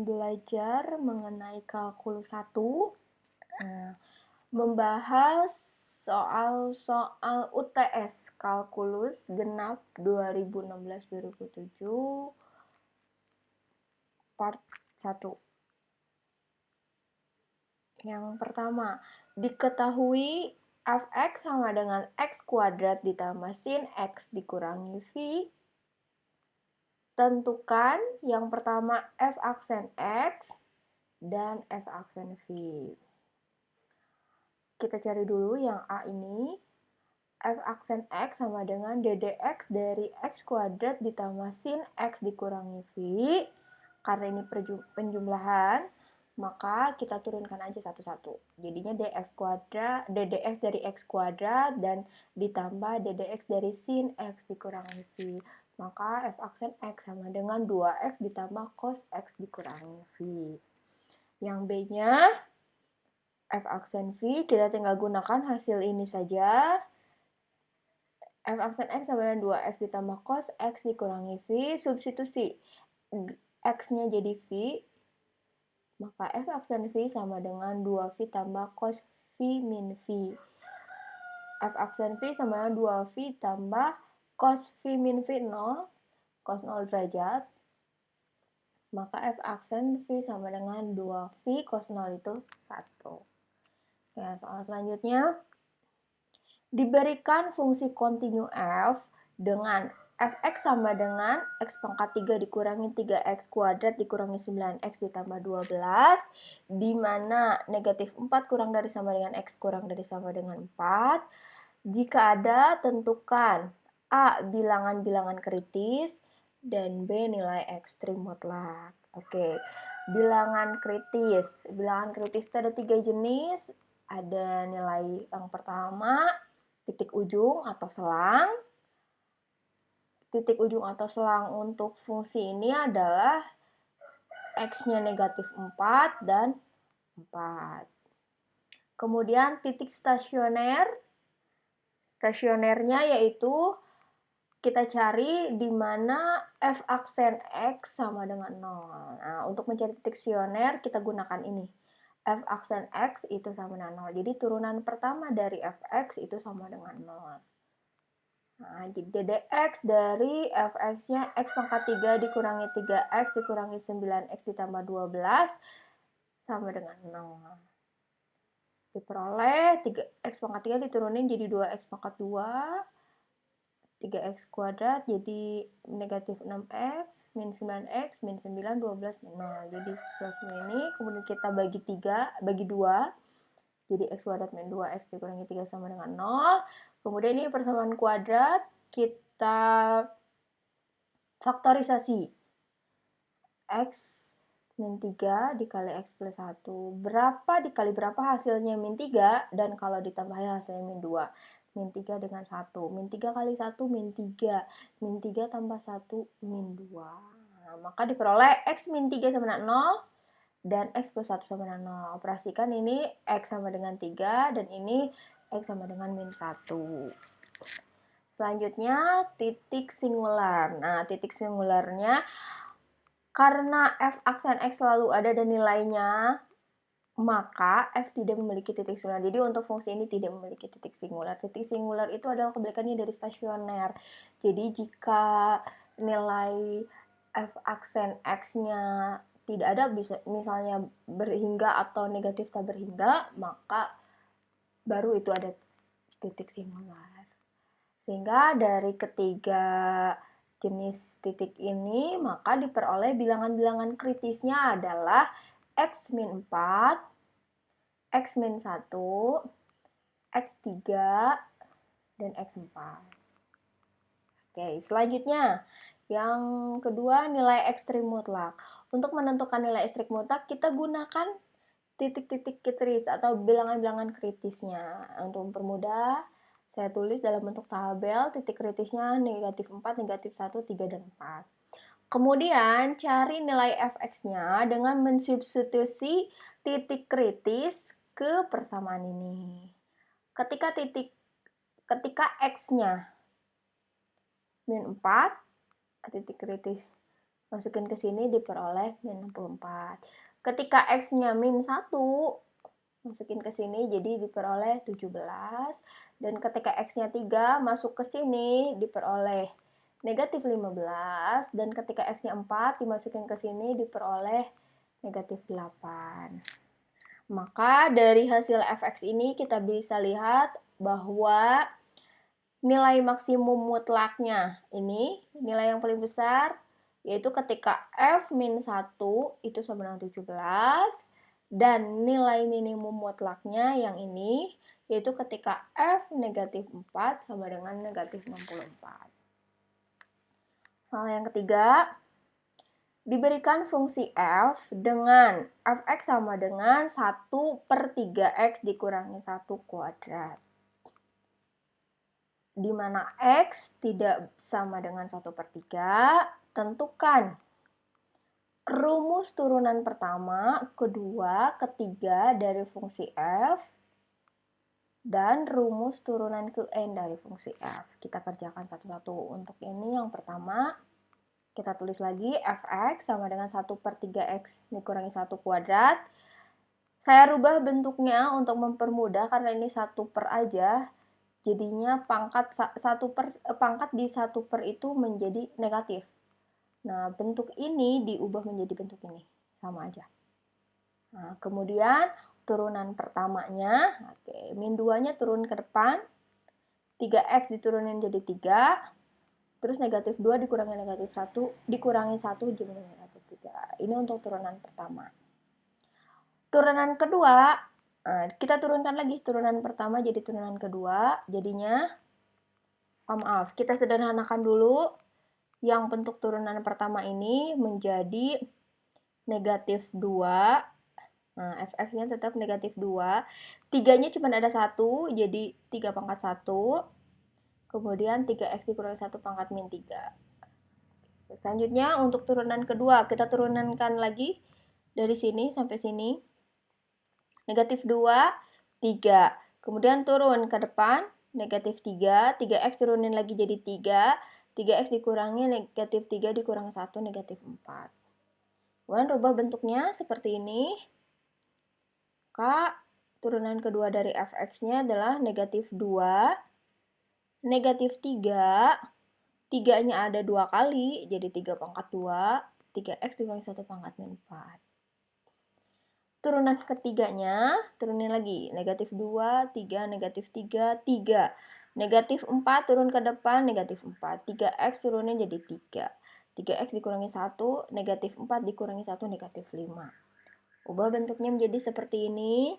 Belajar mengenai kalkulus 1, membahas soal-soal UTS kalkulus genap 2016-2007 part 1. Yang pertama, diketahui fx sama dengan x kuadrat ditambah sin x dikurangi v. Tentukan yang pertama f aksen x dan f aksen v. Kita cari dulu yang A ini. F aksen x sama dengan ddx dari x kuadrat ditambah sin x dikurangi v. Karena ini penjumlahan, maka kita turunkan aja satu-satu. Jadinya ddx dari x kuadrat dan ditambah ddx dari sin x dikurangi v. Maka f aksen x sama dengan 2x ditambah cos x dikurangi v. Yang B-nya, f aksen v, kita tinggal gunakan hasil ini saja. F aksen x sama dengan 2x ditambah cos x dikurangi v. Substitusi x-nya jadi v, maka f aksen v sama dengan 2v tambah cos v min v. F aksen v sama dengan 2v tambah cos v min v 0, cos 0 derajat. Maka f aksen v sama dengan 2v cos 0 itu 1. Ya, soal selanjutnya, diberikan fungsi kontinu f dengan fx sama dengan x pangkat 3 dikurangi 3x kuadrat dikurangi 9x ditambah 12, di mana negatif 4 kurang dari sama dengan x kurang dari sama dengan 4. Jika ada, tentukan A. bilangan-bilangan kritis dan B. nilai ekstrim mutlak. Oke, bilangan kritis. Bilangan kritis itu ada 3 jenis. Ada nilai yang pertama, titik ujung atau selang. Titik ujung atau selang untuk fungsi ini adalah x-nya negatif 4 dan 4. Kemudian titik stasioner. Stasionernya yaitu kita cari di mana f aksen x sama dengan 0. Nah, untuk mencari titik stasioner kita gunakan ini. F aksen x itu sama dengan 0. Jadi turunan pertama dari fx itu sama dengan 0. Nah, jadi ddx dari fx-nya x pangkat 3 dikurangi 3x dikurangi 9x ditambah 12 sama dengan 0. Diperoleh 3x pangkat 3 diturunin jadi 2x pangkat 2. 3x kuadrat jadi negatif 6x, min 9x, min 9, 12, 0. Jadi plus ini, kemudian kita bagi 2. Jadi x kuadrat min 2x dikurangi 3 sama dengan 0. Kemudian ini persamaan kuadrat, kita faktorisasi. X min 3 dikali x plus 1. Berapa dikali berapa hasilnya min 3, dan kalau ditambahin hasilnya min 2. Min 3 dengan 1. Min 3 kali 1 min 3. Min 3 tambah 1 min 2. Nah, maka diperoleh x min 3 sama dengan 0 dan x plus 1 sama dengan 0. Operasikan ini x sama dengan 3 dan ini x sama dengan min 1. Selanjutnya titik singular. Nah, titik singularnya karena f aksen x selalu ada dan nilainya, maka f tidak memiliki titik singular. Jadi untuk fungsi ini tidak memiliki titik singular. Titik singular itu adalah kebalikannya dari stasioner. Jadi jika nilai f aksen x-nya tidak ada, bisa misalnya berhingga atau negatif tak berhingga, maka baru itu ada titik singular. Sehingga dari ketiga jenis titik ini, maka diperoleh bilangan-bilangan kritisnya adalah x min 4, x min 1, x3, dan x4. Oke, selanjutnya yang kedua nilai ekstrim mutlak. Untuk menentukan nilai ekstrim mutlak kita gunakan titik-titik kritis atau bilangan-bilangan kritisnya. Untuk mempermudah, saya tulis dalam bentuk tabel titik kritisnya negatif 4, negatif 1, 3, dan 4. Kemudian cari nilai fx-nya dengan mensubstitusi titik kritis ke persamaan ini. Ketika x-nya min 4, titik kritis Masukin ke sini diperoleh min 64. Ketika X-nya min 1, masukin ke sini jadi diperoleh 17. Dan ketika X-nya 3, masuk ke sini diperoleh negatif 15. Dan ketika X-nya 4, dimasukin ke sini diperoleh negatif 8. Maka dari hasil fx ini kita bisa lihat bahwa nilai maksimum mutlaknya ini, nilai yang paling besar, yaitu ketika f min 1 itu sama dengan 17, dan nilai minimum mutlaknya yang ini, yaitu ketika f negatif 4 sama dengan negatif 64. Soal yang ketiga, diberikan fungsi f dengan fx sama dengan 1/3x dikurangi 1 kuadrat. Di mana x tidak sama dengan 1/3, tentukan rumus turunan pertama, kedua, ketiga dari fungsi f, dan rumus turunan ke n dari fungsi f. Kita kerjakan satu-satu. Untuk ini yang pertama, kita tulis lagi fx sama dengan 1/3x dikurangi 1 kuadrat. Saya rubah bentuknya untuk mempermudah karena ini 1 per aja. Jadinya pangkat di 1 per itu menjadi negatif. Nah, bentuk ini diubah menjadi bentuk ini. Sama aja. Nah, kemudian turunan pertamanya, oke, min 2-nya turun ke depan. 3x diturunin jadi 3. Terus negatif 2 dikurangi negatif 1, dikurangi 1 jadi negatif 3. Ini untuk turunan pertama. Turunan kedua, kita turunkan lagi turunan pertama jadi turunan kedua. Jadinya, maaf, kita sederhanakan dulu. Yang bentuk turunan pertama ini menjadi negatif 2. Nah, fx-nya tetap negatif 2. 3-nya cuma ada 1, jadi 3 pangkat 1. Kemudian 3x dikurangi 1 pangkat min 3. Selanjutnya untuk turunan kedua, kita turunkan lagi dari sini sampai sini. Negatif 2, 3. Kemudian turun ke depan, negatif 3. 3x turunin lagi jadi 3. 3x dikurangi negatif 3 dikurangi 1, negatif 4. Kemudian rubah bentuknya seperti ini. Maka turunan kedua dari fx-nya adalah negatif 2, negatif 3. 3-nya ada 2 kali, jadi 3 pangkat 2. 3x dikurangi 1 pangkat min 4. Turunan ketiganya, turunin lagi. Negatif 2, 3, negatif 3, 3. Negatif 4 turun ke depan, negatif 4. 3x turunin jadi 3. 3x dikurangi 1, negatif 4 dikurangi 1, negatif 5. Ubah bentuknya menjadi seperti ini.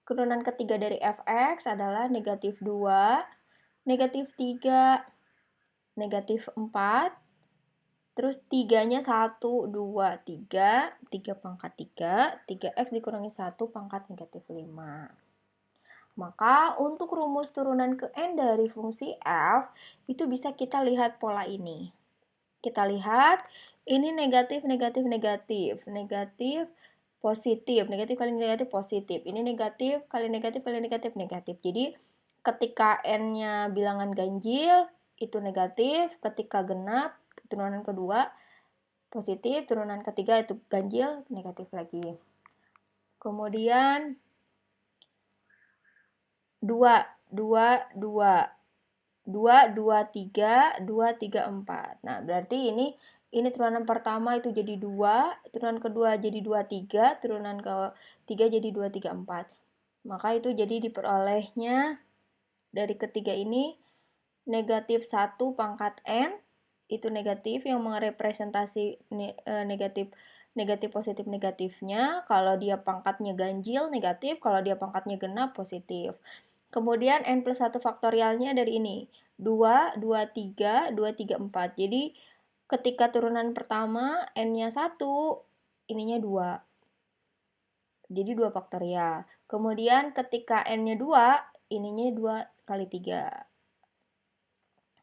Turunan ketiga dari fx adalah negatif 2, negatif 3, negatif 4. Terus 3-nya 1, 2, 3. 3 pangkat 3. 3x dikurangi 1 pangkat negatif 5. Maka untuk rumus turunan ke n dari fungsi f, itu bisa kita lihat pola ini. Kita lihat, ini negatif, negatif, negatif. Negatif, positif. Negatif kali negatif, positif. Ini negatif kali negatif, kali negatif, negatif. Jadi, ketika n-nya bilangan ganjil, itu negatif. Ketika genap, turunan kedua, positif. Turunan ketiga, itu ganjil, negatif lagi. Kemudian, 2, 2, 2. 2, 2, 3, 2, 3, 4. Nah, berarti ini turunan pertama itu jadi 2, turunan kedua jadi 2, 3, turunan ketiga jadi 2, 3, 4. Maka itu jadi diperolehnya dari ketiga ini negatif 1 pangkat n, itu negatif yang merepresentasi negatif positif negatifnya. Kalau dia pangkatnya ganjil negatif, kalau dia pangkatnya genap positif. Kemudian n plus 1 faktorialnya dari ini. 2, 2, 3, 2, 3, 4. Jadi ketika turunan pertama n-nya 1, ininya 2. Jadi 2 faktorial. Kemudian ketika n-nya 2, ininya 2 kali 3.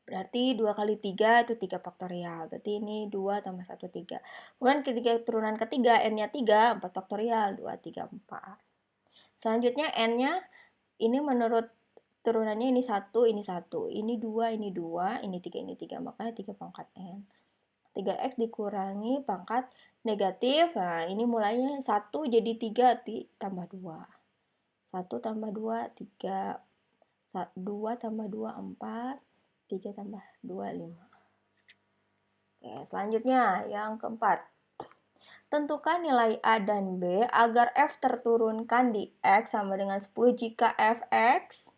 Berarti 2 kali 3 itu 3 faktorial. Berarti ini 2 tambah 1, 3. Kemudian ketika turunan ketiga n-nya 3, 4 faktorial. 2, 3, 4. Selanjutnya n-nya ini menurut turunannya ini 1, ini 1. Ini 2, ini 2, ini 3, ini 3. Makanya 3 pangkat n. 3x dikurangi pangkat negatif. Nah, ini mulainya 1 jadi 3 ditambah 2. 1 tambah 2, 3. 2 tambah 2, 4. 3 tambah 2, 5. Oke, selanjutnya yang keempat. Tentukan nilai A dan B agar F terturunkan di X sama dengan 10 jika Fx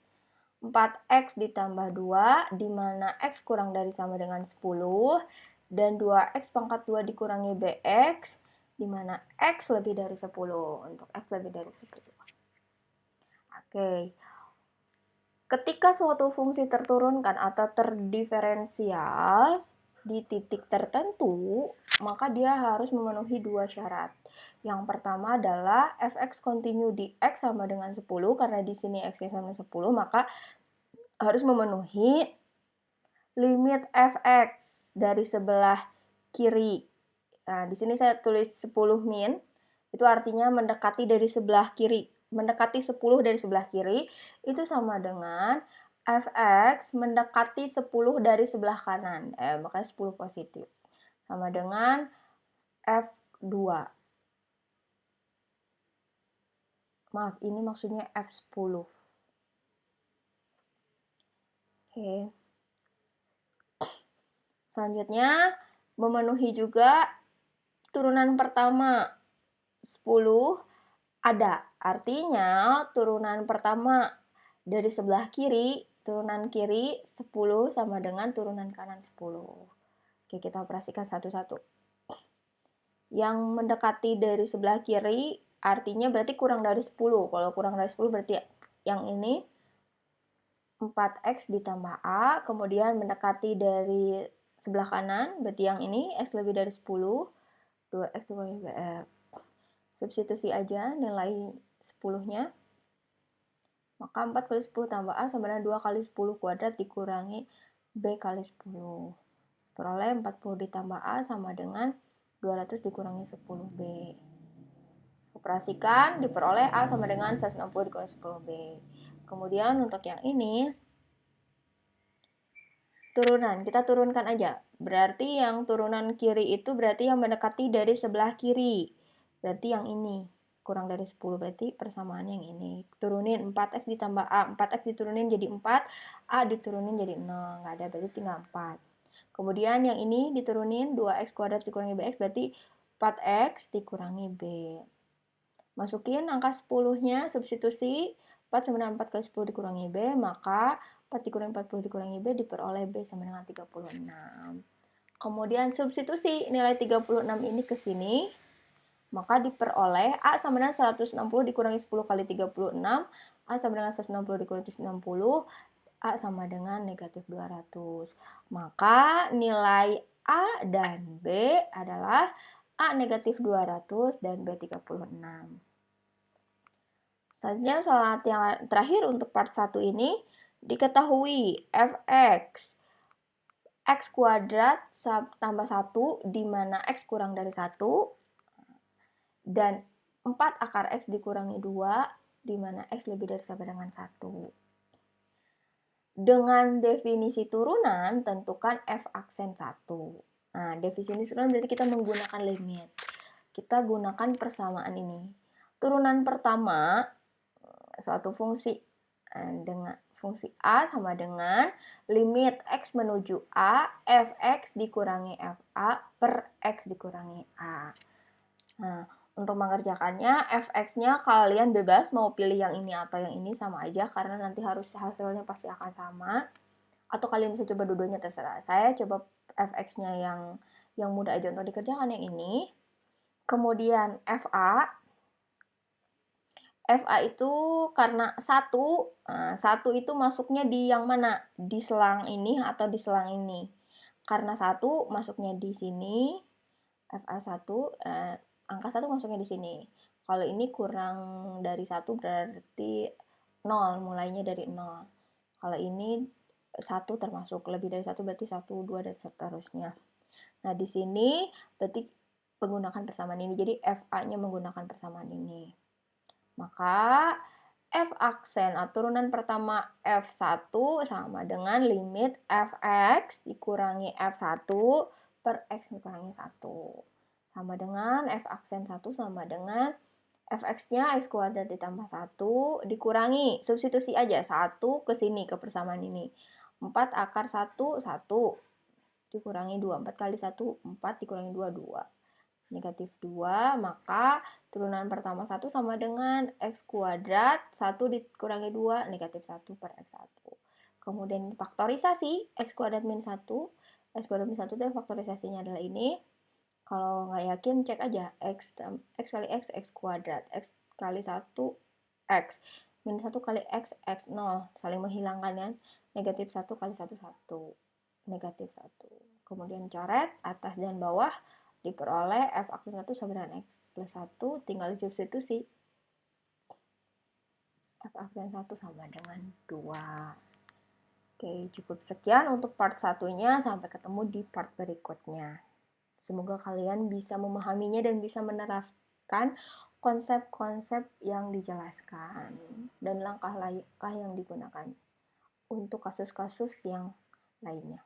4x ditambah 2, di mana X kurang dari sama dengan 10, dan 2x pangkat 2 dikurangi Bx, di mana X lebih dari 10, untuk X lebih dari 10. Oke. Ketika suatu fungsi terturunkan atau terdiferensial di titik tertentu, maka dia harus memenuhi dua syarat. Yang pertama adalah fx kontinu di x sama dengan 10, karena di sini x-nya sama 10, maka harus memenuhi limit fx dari sebelah kiri. Nah, di sini saya tulis 10 min, itu artinya mendekati dari sebelah kiri. Mendekati 10 dari sebelah kiri, itu sama dengan fx mendekati 10 dari sebelah kanan. Makanya 10 positif. Sama dengan f2. Maaf, ini maksudnya f10. Oke. Selanjutnya, memenuhi juga turunan pertama 10 ada. Artinya turunan pertama dari sebelah kiri, turunan kiri 10 sama dengan turunan kanan 10. Oke, kita operasikan satu-satu. Yang mendekati dari sebelah kiri artinya berarti kurang dari 10. Kalau kurang dari 10 berarti yang ini 4x ditambah A, kemudian mendekati dari sebelah kanan, berarti yang ini x lebih dari 10, 2x dikurangi bx. Substitusi aja nilai 10-nya. Maka 4 kali 10 tambah A sama dengan 2 kali 10 kuadrat dikurangi B kali 10. Peroleh 40 ditambah A sama dengan 200 dikurangi 10B. Operasikan, diperoleh A sama dengan 160 dikurangi 10B. Kemudian untuk yang ini, turunan, kita turunkan aja. Berarti yang turunan kiri itu berarti yang mendekati dari sebelah kiri. Berarti yang ini. Kurang dari 10, berarti persamaannya yang ini. Turunin 4x ditambah A. 4x diturunin jadi 4, A diturunin jadi 0. Nggak ada, berarti tinggal 4. Kemudian yang ini diturunin 2x kuadrat dikurangi bx, berarti 4x dikurangi b. Masukin angka 10-nya, substitusi. 4 sama dengan 4 kali 10 dikurangi b, maka 4 dikurangi 40 dikurangi b diperoleh b sama dengan 36. Kemudian substitusi nilai 36 ini ke sini, maka diperoleh A sama dengan 160 dikurangi 10 kali 36, A sama dengan 160 dikurangi 60, A sama dengan negatif 200. Maka nilai A dan B adalah A negatif 200 dan B 36. Selanjutnya soal yang terakhir untuk part 1 ini, diketahui fx x kuadrat tambah 1 di mana x kurang dari 1 dan 4 akar x dikurangi 2 di mana x lebih dari sama dengan 1. Dengan definisi turunan, tentukan f aksen 1. Nah, definisi turunan berarti kita menggunakan limit. Kita gunakan persamaan ini. Turunan pertama, suatu fungsi dengan fungsi A sama dengan limit x menuju A, fx dikurangi fa per x dikurangi A. Nah, untuk mengerjakannya, fx-nya kalian bebas mau pilih yang ini atau yang ini, sama aja karena nanti harus hasilnya pasti akan sama. Atau kalian bisa coba dua-duanya, terserah. Saya coba fx-nya yang mudah aja untuk dikerjakan, yang ini. Kemudian fa itu karena 1 itu masuknya di yang mana? Di selang ini atau di selang ini. Karena 1 masuknya di sini, fa1, angka 1 masuknya di sini. Kalau ini kurang dari 1 berarti 0, mulainya dari 0. Kalau ini 1 termasuk, lebih dari 1 berarti 1, 2, dan seterusnya. Nah, di sini berarti menggunakan persamaan ini. Jadi fa-nya menggunakan persamaan ini. Maka f aksen atau turunan pertama f1 sama dengan limit fx dikurangi f1 per X dikurangi 1. Sama dengan F aksen 1 sama dengan Fx-nya X kuadrat ditambah 1 dikurangi, substitusi aja, 1 ke sini, ke persamaan ini. 4 akar 1, 1 dikurangi 2. 4 kali 1, 4 dikurangi 2, 2. Negatif 2, maka turunan pertama 1 sama dengan X kuadrat, 1 dikurangi 2, negatif 1 per X1. Kemudian faktorisasi, X kuadrat min 1, X kuadrat min 1 dan faktorisasinya adalah ini. Kalau nggak yakin, cek aja. X kali X, X kuadrat. X kali 1, X. Min 1 kali X, X0. Saling menghilangkan ya. Negatif 1 kali 1, 1. Negatif 1. Kemudian coret atas dan bawah. Diperoleh F aksen 1 sama dengan X plus 1. Tinggal substitusi. F aksen 1 sama dengan 2. Oke, cukup sekian untuk part satunya. Sampai ketemu di part berikutnya. Semoga kalian bisa memahaminya dan bisa menerapkan konsep-konsep yang dijelaskan dan langkah-langkah yang digunakan untuk kasus-kasus yang lainnya.